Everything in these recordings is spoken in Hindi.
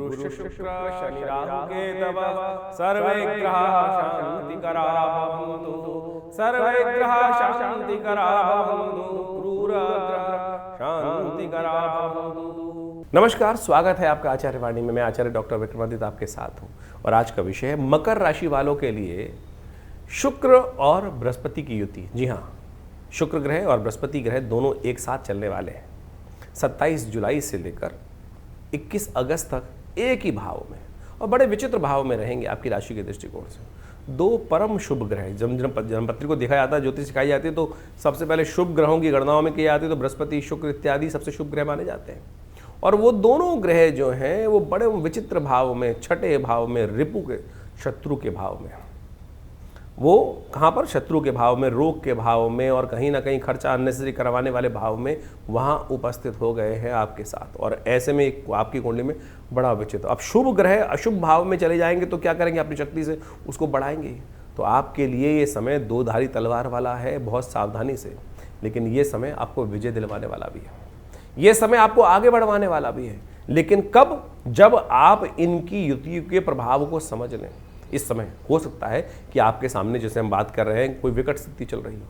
गुरु शुक्र शनि राहु केतव सर्वे ग्रहाः शान्तिकराः भवन्तु। सर्वे ग्रहाः शान्तिकराः भवन्तु। क्रूरग्रहाः शान्तिकराः भवन्तु। नमस्कार, स्वागत है आपका आचार्य वाणी में। मैं आचार्य डॉक्टर विक्रमादित्य आपके साथ हूँ और आज का विषय है मकर राशि वालों के लिए शुक्र और बृहस्पति की युति। जी हाँ, शुक्र ग्रह और बृहस्पति ग्रह दोनों एक साथ चलने वाले हैं 27 जुलाई से लेकर 21 अगस्त तक एक ही भाव में, और बड़े विचित्र भाव में रहेंगे आपकी राशि के दृष्टिकोण से। दो परम शुभ ग्रह जन्मपत्री को देखा जाता है, ज्योतिष सिखाई जाती है तो सबसे पहले शुभ ग्रहों की गणनाओं में की जाती है, तो बृहस्पति शुक्र इत्यादि सबसे शुभ ग्रह माने जाते हैं। और वो दोनों ग्रह जो हैं वो बड़े विचित्र भाव में, छठे भाव में, रिपु के शत्रु के भाव में, वो कहाँ पर शत्रु के भाव में, रोग के भाव में और कहीं ना कहीं खर्चा अननेसेसरी करवाने वाले भाव में वहाँ उपस्थित हो गए हैं आपके साथ। और ऐसे में आपकी कुंडली में बड़ा विचित्र, अब शुभ ग्रह अशुभ भाव में चले जाएंगे तो क्या करेंगे, अपनी शक्ति से उसको बढ़ाएंगे। तो आपके लिए ये समय दो धारी तलवार वाला है, बहुत सावधानी से, लेकिन ये समय आपको विजय दिलवाने वाला भी है, ये समय आपको आगे बढ़वाने वाला भी है। लेकिन कब, जब आप इनकी युति के प्रभाव को समझ लें। इस समय हो सकता है कि आपके सामने, जैसे हम बात कर रहे हैं, कोई विकट स्थिति चल रही हो,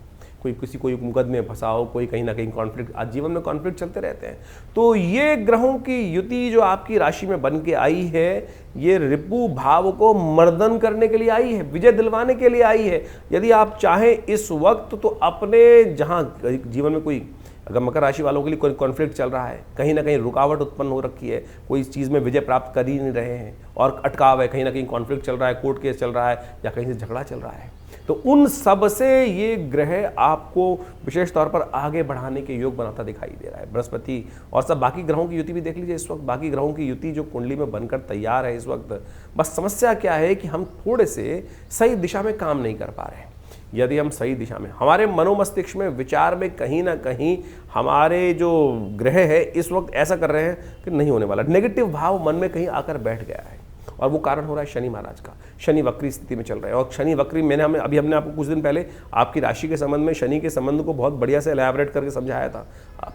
कोई मुकदमे में फंसा हो, कोई कहीं ना कहीं कॉन्फ्लिक्ट, आज जीवन में कॉन्फ्लिक्ट चलते रहते हैं। तो ये ग्रहों की युति जो आपकी राशि में बन के आई है, ये रिपु भाव को मर्दन करने के लिए आई है, विजय दिलवाने के लिए आई है। यदि आप चाहें इस वक्त तो अपने, जहाँ जीवन में कोई, अगर मकर राशि वालों के लिए कोई कॉन्फ्लिक्ट चल रहा है, कहीं ना कहीं रुकावट उत्पन्न हो रखी है, कोई इस चीज़ में विजय प्राप्त कर ही नहीं रहे हैं और अटकाव है, कहीं ना कहीं कॉन्फ्लिक्ट चल रहा है, कोर्ट केस चल रहा है या कहीं से झगड़ा चल रहा है, तो उन सब से ये ग्रह आपको विशेष तौर पर आगे बढ़ाने के योग बनाता दिखाई दे रहा है। बृहस्पति और सब बाकी ग्रहों की युति भी देख लीजिए। इस वक्त बाकी ग्रहों की युति जो कुंडली में बनकर तैयार है इस वक्त, बस समस्या क्या है कि हम थोड़े से सही दिशा में काम नहीं कर पा रहे हैं। यदि हम सही दिशा में, हमारे मनोमस्तिष्क में, विचार में कहीं ना कहीं हमारे जो ग्रह है इस वक्त ऐसा कर रहे हैं कि नहीं होने वाला, नेगेटिव भाव मन में कहीं आकर बैठ गया है, और वो कारण हो रहा है शनि महाराज का। शनि वक्री स्थिति में चल रहे हैं, और शनि वक्री हमने आपको कुछ दिन पहले आपकी राशि के संबंध में शनि के संबंध को बहुत बढ़िया से एलैबोरेट करके समझाया था।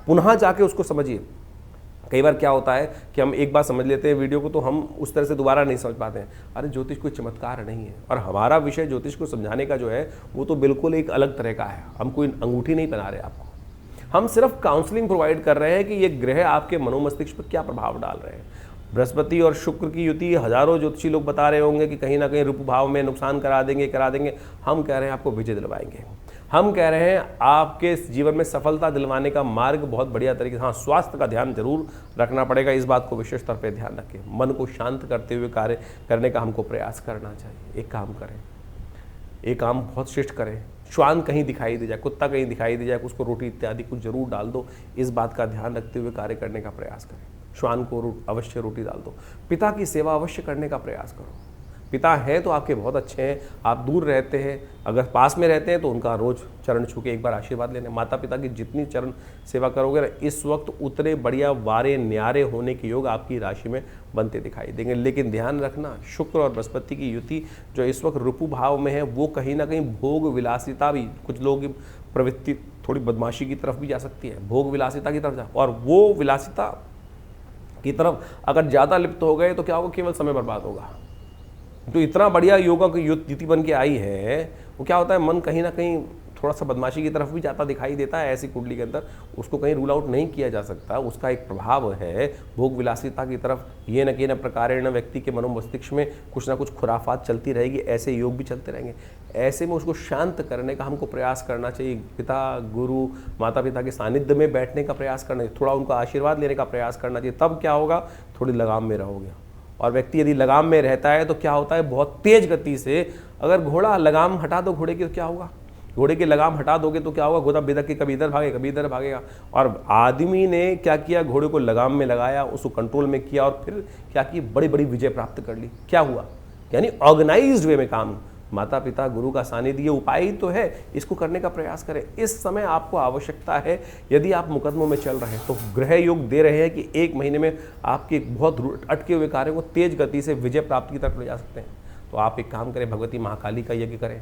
पुनः जाके उसको समझिए। कई बार क्या होता है कि हम एक बार समझ लेते हैं वीडियो को, तो हम उस तरह से दोबारा नहीं समझ पाते हैं। अरे ज्योतिष कोई चमत्कार नहीं है, और हमारा विषय ज्योतिष को समझाने का जो है वो तो बिल्कुल एक अलग तरह का है। हम कोई अंगूठी नहीं पहना रहे आपको, हम सिर्फ काउंसलिंग प्रोवाइड कर रहे हैं कि ये ग्रह आपके मनोमस्तिष्क पर क्या प्रभाव डाल रहे हैं। बृहस्पति और शुक्र की युति हजारों ज्योतिषी लोग बता रहे होंगे कि कहीं ना कहीं रूप भाव में नुकसान करा देंगे। हम कह रहे हैं आपको विजय दिलवाएंगे। हम कह रहे हैं आपके जीवन में सफलता दिलवाने का मार्ग बहुत बढ़िया तरीके से। हाँ, स्वास्थ्य का ध्यान जरूर रखना पड़ेगा, इस बात को विशेष तौर पे ध्यान रखें। मन को शांत करते हुए कार्य करने का हमको प्रयास करना चाहिए। एक काम करें, एक काम बहुत श्रेष्ठ करें, श्वान कहीं दिखाई दे जाए, कुत्ता कहीं दिखाई दे जाए, उसको रोटी इत्यादि कुछ जरूर डाल दो। इस बात का ध्यान रखते हुए कार्य करने का प्रयास करें। श्वान को अवश्य रोटी डाल दो। पिता की सेवा अवश्य करने का प्रयास करो। पिता हैं तो आपके बहुत अच्छे हैं, आप दूर रहते हैं, अगर पास में रहते हैं तो उनका रोज चरण छू के एक बार आशीर्वाद लेने। माता पिता की जितनी चरण सेवा करोगे ना, इस वक्त उतने बढ़िया वारे न्यारे होने के योग आपकी राशि में बनते दिखाई देंगे। लेकिन ध्यान रखना, शुक्र और बृहस्पति की युति जो इस वक्त रिपु भाव में है, वो कहीं ना कहीं भोग विलासिता भी, कुछ लोगों की प्रवृत्ति थोड़ी बदमाशी की तरफ भी जा सकती है, भोग विलासिता की तरफ जा, और वो विलासिता की तरफ अगर ज़्यादा लिप्त हो गए तो क्या होगा, केवल समय बर्बाद होगा। तो इतना बढ़िया योगा की युति बन के आई है, वो क्या होता है, मन कहीं ना कहीं थोड़ा सा बदमाशी की तरफ भी जाता दिखाई देता है ऐसी कुंडली के अंदर। उसको कहीं रूल आउट नहीं किया जा सकता, उसका एक प्रभाव है भोग विलासिता की तरफ। ये न कि न प्रकारेण व्यक्ति के मनोमस्तिष्क में कुछ ना कुछ खुराफात चलती रहेगी, ऐसे योग भी चलते रहेंगे। ऐसे में उसको शांत करने का हमको प्रयास करना चाहिए। पिता, गुरु, माता पिता के सानिध्य में बैठने का प्रयास करना चाहिए, थोड़ा उनका आशीर्वाद लेने का प्रयास करना चाहिए। तब क्या होगा, थोड़ी लगाम में रहोगे। और व्यक्ति यदि लगाम में रहता है तो क्या होता है, बहुत तेज गति से, अगर घोड़ा लगाम हटा दो घोड़े की तो क्या होगा, घोड़े की लगाम हटा दोगे तो क्या होगा, घोड़ा बिदक के कभी इधर भागे कभी इधर भागेगा। और आदमी ने क्या किया, घोड़े को लगाम में लगाया, उसको कंट्रोल में किया और फिर क्या की, बड़ी बड़ी विजय प्राप्त कर ली। क्या हुआ, यानी ऑर्गेनाइज्ड वे में काम। माता पिता, गुरु का सानिध्य, ये उपाय ही तो है, इसको करने का प्रयास करें। इस समय आपको आवश्यकता है, यदि आप मुकदमों में चल रहे हैं तो ग्रह योग दे रहे हैं कि एक महीने में आपके बहुत अटके हुए कार्यों को तेज गति से विजय प्राप्ति की तरफ ले जा सकते हैं। तो आप एक काम करें, भगवती महाकाली का यज्ञ करें,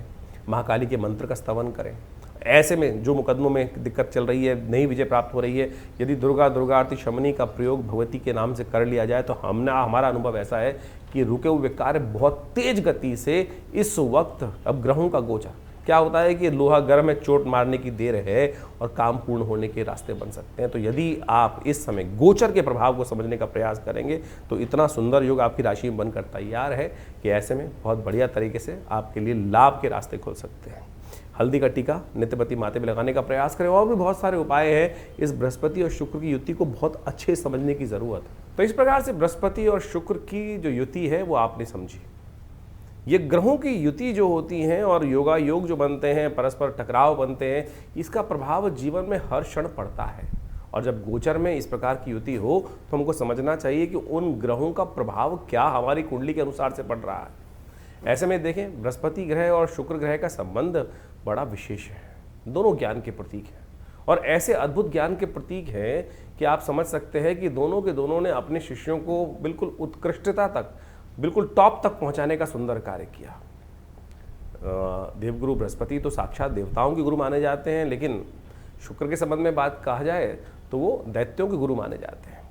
महाकाली के मंत्र का स्तवन करें, ऐसे में जो मुकदमों में दिक्कत चल रही है, नई विजय प्राप्त हो रही है, यदि दुर्गा आरती शमनी का प्रयोग भगवती के नाम से कर लिया जाए तो हमारा अनुभव ऐसा है कि रुके हुए कार्य बहुत तेज गति से इस वक्त, अब ग्रहों का गोचर क्या होता है कि लोहा गर्म में चोट मारने की देर है और काम पूर्ण होने के रास्ते बन सकते हैं। तो यदि आप इस समय गोचर के प्रभाव को समझने का प्रयास करेंगे तो इतना सुंदर योग आपकी राशि में बनकर तैयार है कि ऐसे में बहुत बढ़िया तरीके से आपके लिए लाभ के रास्ते खुल सकते हैं। हल्दी का टीका नित्यपति माथे में लगाने का प्रयास करें। और भी बहुत सारे उपाय हैं। इस बृहस्पति और शुक्र की युति को बहुत अच्छे समझने की जरूरत है। तो इस प्रकार से बृहस्पति और शुक्र की जो युति है वो आपने समझी। ये ग्रहों की युति जो होती हैं और योगा योग जो बनते हैं, परस्पर टकराव बनते हैं, इसका प्रभाव जीवन में हर क्षण पड़ता है। और जब गोचर में इस प्रकार की युति हो तो हमको समझना चाहिए कि उन ग्रहों का प्रभाव क्या हमारी कुंडली के अनुसार से पड़ रहा है। ऐसे में देखें, बृहस्पति ग्रह और शुक्र ग्रह का संबंध बड़ा विशेष है। दोनों ज्ञान के प्रतीक हैं और ऐसे अद्भुत ज्ञान के प्रतीक हैं कि आप समझ सकते हैं कि दोनों के दोनों ने अपने शिष्यों को बिल्कुल उत्कृष्टता तक, बिल्कुल टॉप तक पहुंचाने का सुंदर कार्य किया। देवगुरु बृहस्पति तो साक्षात देवताओं के गुरु माने जाते हैं, लेकिन शुक्र के संबंध में बात कहा जाए तो वो दैत्यों के गुरु माने जाते हैं।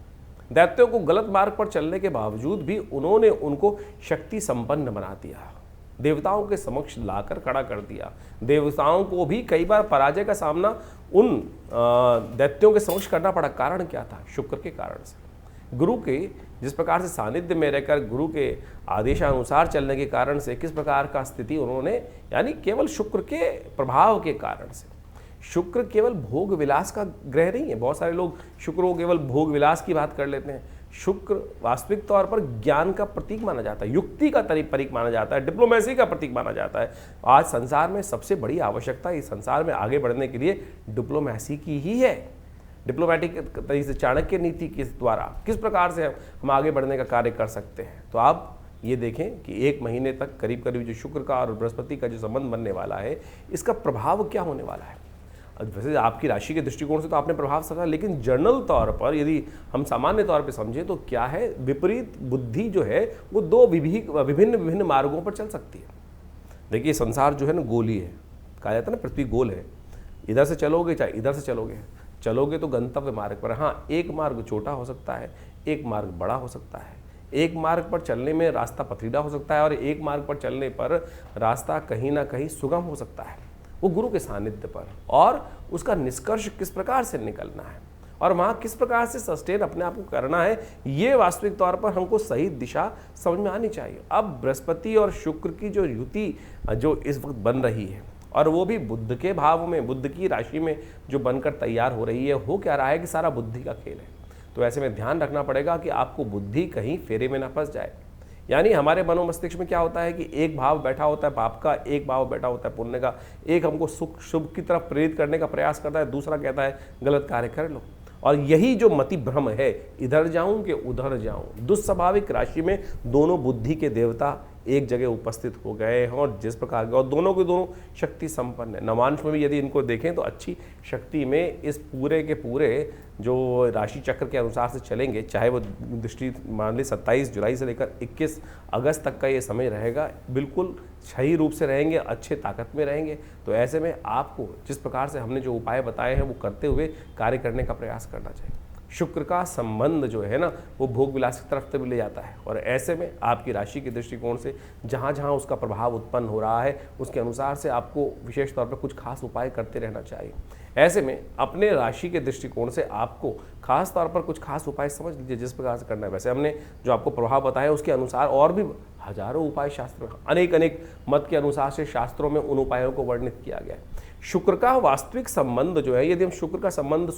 दैत्यों को गलत मार्ग पर चलने के बावजूद भी उन्होंने उनको शक्ति संपन्न बना दिया, देवताओं के समक्ष लाकर खड़ा कर दिया। देवताओं को भी कई बार पराजय का सामना उन दैत्यों के समक्ष करना पड़ा। कारण क्या था? शुक्र के कारण से। गुरु के जिस प्रकार से सानिध्य में रहकर गुरु के आदेशानुसार चलने के कारण से किस प्रकार का स्थिति उन्होंने, यानी केवल शुक्र के प्रभाव के कारण से। शुक्र केवल भोग विलास का ग्रह नहीं है। बहुत सारे लोग शुक्र को केवल भोग विलास की बात कर लेते हैं। शुक्र वास्तविक तौर पर ज्ञान का प्रतीक माना जाता है, युक्ति का प्रतीक माना जाता है, डिप्लोमेसी का प्रतीक माना जाता है। आज संसार में सबसे बड़ी आवश्यकता इस संसार में आगे बढ़ने के लिए डिप्लोमेसी की ही है। डिप्लोमेटिक तरीके से चाणक्य नीति के द्वारा किस प्रकार से हम आगे बढ़ने का कार्य कर सकते हैं। तो आप ये देखें कि 1 महीने तक करीब करीब जो शुक्र का और बृहस्पति का जो संबंध बनने वाला है, इसका प्रभाव क्या होने वाला है। वैसे आपकी राशि के दृष्टिकोण से तो आपने प्रभाव समझा, लेकिन जनरल तौर पर यदि हम सामान्य तौर पर समझें तो क्या है, विपरीत बुद्धि जो है वो 2 विभिन्न मार्गों पर चल सकती है। देखिए, संसार जो है ना गोली है, कहा जाता है ना पृथ्वी गोल है। इधर से चलोगे चाहे इधर से चलोगे तो गंतव्य मार्ग पर। हाँ, एक मार्ग छोटा हो सकता है, एक मार्ग बड़ा हो सकता है। एक मार्ग पर चलने में रास्ता पथरीला हो सकता है और एक मार्ग पर चलने पर रास्ता कहीं ना कहीं सुगम हो सकता है। वो गुरु के सानिध्य पर, और उसका निष्कर्ष किस प्रकार से निकलना है और वहाँ किस प्रकार से सस्टेन अपने आप को करना है, ये वास्तविक तौर पर हमको सही दिशा समझ में आनी चाहिए। अब बृहस्पति और शुक्र की जो युति जो इस वक्त बन रही है, और वो भी बुध के भाव में, बुध की राशि में जो बनकर तैयार हो रही है, हो क्या रहा है कि सारा बुद्धि का खेल है। तो ऐसे में ध्यान रखना पड़ेगा कि आपको बुद्धि कहीं फेरे में ना फंस जाए। यानी हमारे मनोमस्तिष्क में क्या होता है कि एक भाव बैठा होता है पाप का, एक भाव बैठा होता है पुण्य का। एक हमको सुख शुभ की तरफ प्रेरित करने का प्रयास करता है, दूसरा कहता है गलत कार्य कर लो। और यही जो मति भ्रम है, इधर जाऊं कि उधर जाऊं। दुस्वाभाविक राशि में दोनों बुद्धि के देवता एक जगह उपस्थित हो गए हैं और जिस प्रकार के, और दोनों के दोनों शक्ति संपन्न है। नवांश में भी यदि इनको देखें तो अच्छी शक्ति में इस पूरे के पूरे जो राशि चक्र के अनुसार से चलेंगे, चाहे वो दृष्टि मान ली 27 जुलाई से लेकर 21 अगस्त तक का ये समय रहेगा, बिल्कुल सही रूप से रहेंगे, अच्छे ताकत में रहेंगे। तो ऐसे में आपको जिस प्रकार से हमने जो उपाय बताए हैं वो करते हुए कार्य करने का प्रयास करना चाहिए। शुक्र का संबंध जो है ना, वो भोग विलास की तरफ भी ले जाता है और ऐसे में आपकी राशि के दृष्टिकोण से जहाँ जहाँ उसका प्रभाव उत्पन्न हो रहा है, उसके अनुसार से आपको विशेष तौर पर कुछ खास उपाय करते रहना चाहिए। ऐसे में अपने राशि के दृष्टिकोण से आपको खास तौर पर कुछ खास उपाय समझ लीजिए जिस प्रकार से करना है। वैसे हमने जो आपको प्रभाव बताया उसके अनुसार और भी हजारों उपाय शास्त्र, अनेक मत के अनुसार से शास्त्रों में उन उपायों को वर्णित किया गया है। शुक्र का वास्तविक संबंध जो है, यदि हम शुक्र का संबंध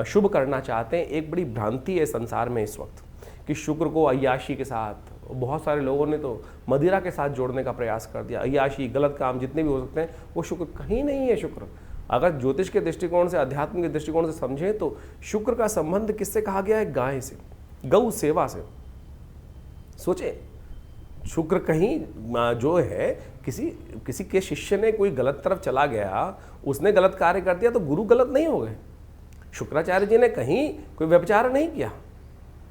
शुभ करना चाहते हैं, एक बड़ी भ्रांति है संसार में इस वक्त कि शुक्र को अय्याशी के साथ, बहुत सारे लोगों ने तो मदिरा के साथ जोड़ने का प्रयास कर दिया। अय्याशी, गलत काम जितने भी हो सकते हैं, वो शुक्र कहीं नहीं है। शुक्र अगर ज्योतिष के दृष्टिकोण से, अध्यात्म के दृष्टिकोण से समझें तो शुक्र का संबंध किससे कहा गया है? गाय से, गौ सेवा से। सोचे, शुक्र कहीं जो है किसी के शिष्य ने कोई गलत तरफ चला गया, उसने गलत कार्य कर दिया तो गुरु गलत नहीं हो गए। शुक्राचार्य जी ने कहीं कोई व्यभिचार नहीं किया,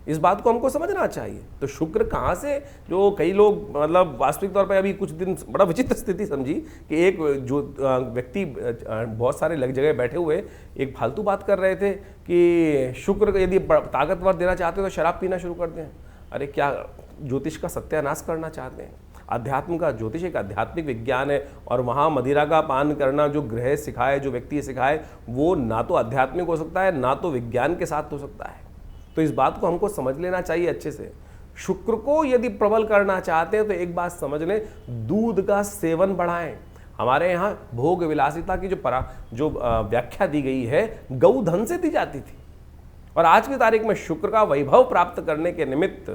इस बात को हमको समझना चाहिए। तो शुक्र कहाँ से, जो कई लोग मतलब वास्तविक तौर पे अभी कुछ दिन बड़ा विचित्र स्थिति समझी कि एक जो व्यक्ति बहुत सारे लग जगह बैठे हुए एक फालतू बात कर रहे थे कि शुक्र यदि ताकतवर देना चाहते हो तो शराब पीना शुरू कर दें। अरे क्या ज्योतिष का सत्यानाश करना चाहते हैं? अध्यात्म का, ज्योतिष एक आध्यात्मिक विज्ञान है और वहाँ मदिरा का पान करना जो ग्रह सिखाए, जो व्यक्ति सिखाए, वो ना तो आध्यात्मिक हो सकता है ना तो विज्ञान के साथ हो सकता है। तो इस बात को हमको समझ लेना चाहिए अच्छे से। शुक्र को यदि प्रबल करना चाहते हैं तो एक बात समझ लें, दूध का सेवन बढ़ाएं। हमारे यहाँ भोग विलासिता की जो व्याख्या दी गई है गौधन से दी जाती थी, और आज की तारीख में शुक्र का वैभव प्राप्त करने के निमित्त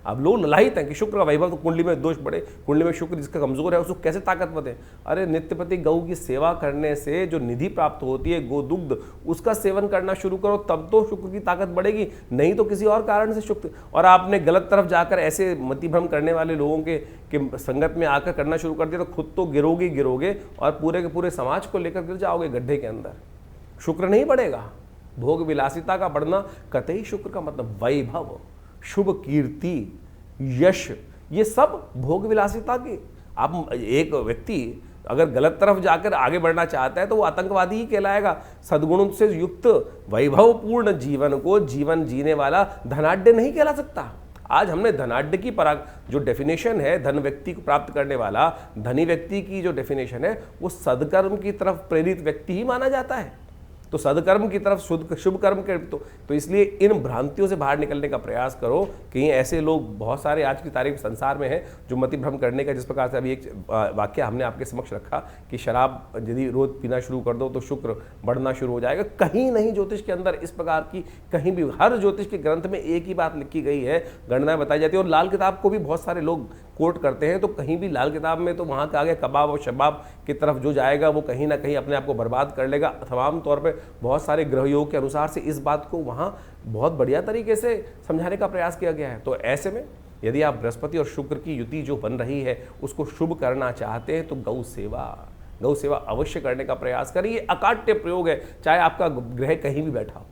अब लोग ललायित हैं कि शुक्र का वैभव, तो कुंडली में दोष बढ़े, कुंडली में शुक्र जिसका कमजोर है उसको कैसे ताकतवर है। अरे नित्यप्रति गौ की सेवा करने से जो निधि प्राप्त होती है गोदुग्ध, उसका सेवन करना शुरू करो, तब तो शुक्र की ताकत बढ़ेगी, नहीं तो किसी और कारण से शुक्र। और आपने गलत तरफ जाकर ऐसे मतिभ्रम करने वाले लोगों के संगत में आकर करना शुरू कर दिया तो खुद तो गिरोगे और पूरे के पूरे समाज को लेकर गिर जाओगे गड्ढे के अंदर। शुक्र नहीं बढ़ेगा। भोग विलासिता का बढ़ना कतई शुक्र का मतलब वैभव, शुभ कीर्ति, यश, ये सब भोग विलासिता की। आप एक व्यक्ति अगर गलत तरफ जाकर आगे बढ़ना चाहता है तो वो आतंकवादी ही कहलाएगा। सद्गुणों से युक्त वैभवपूर्ण जीवन को जीवन जीने वाला धनाढ्य नहीं कहला सकता। आज हमने धनाढ्य की जो डेफिनेशन है, धन व्यक्ति को प्राप्त करने वाला धनी व्यक्ति की जो डेफिनेशन है, वो सदकर्म की तरफ प्रेरित व्यक्ति ही माना जाता है। तो सदकर्म की तरफ शुभ कर्म के तो इसलिए इन भ्रांतियों से बाहर निकलने का प्रयास करो। कहीं ऐसे लोग बहुत सारे आज की तारीख संसार में हैं जो मतिभ्रम करने का, जिस प्रकार से अभी एक वाक्य हमने आपके समक्ष रखा कि शराब यदि रोज पीना शुरू कर दो तो शुक्र बढ़ना शुरू हो जाएगा। कहीं नहीं ज्योतिष के अंदर इस प्रकार की, कहीं भी हर ज्योतिष के ग्रंथ में एक ही बात लिखी गई है, गणनाएं बताई जाती है। और लाल किताब को भी बहुत सारे लोग कोट करते हैं, तो कहीं भी लाल किताब में तो वहाँ के आगे कबाब और शबाब की तरफ जो जाएगा वो कहीं ना कहीं अपने आप को बर्बाद कर लेगा। तमाम तौर पे बहुत सारे ग्रहयोग के अनुसार से इस बात को वहाँ बहुत बढ़िया तरीके से समझाने का प्रयास किया गया है। तो ऐसे में यदि आप बृहस्पति और शुक्र की युति जो बन रही है उसको शुभ करना चाहते हैं तो गौ सेवा अवश्य करने का प्रयास करिए। अकाट्य प्रयोग है, चाहे आपका ग्रह कहीं भी बैठा हो।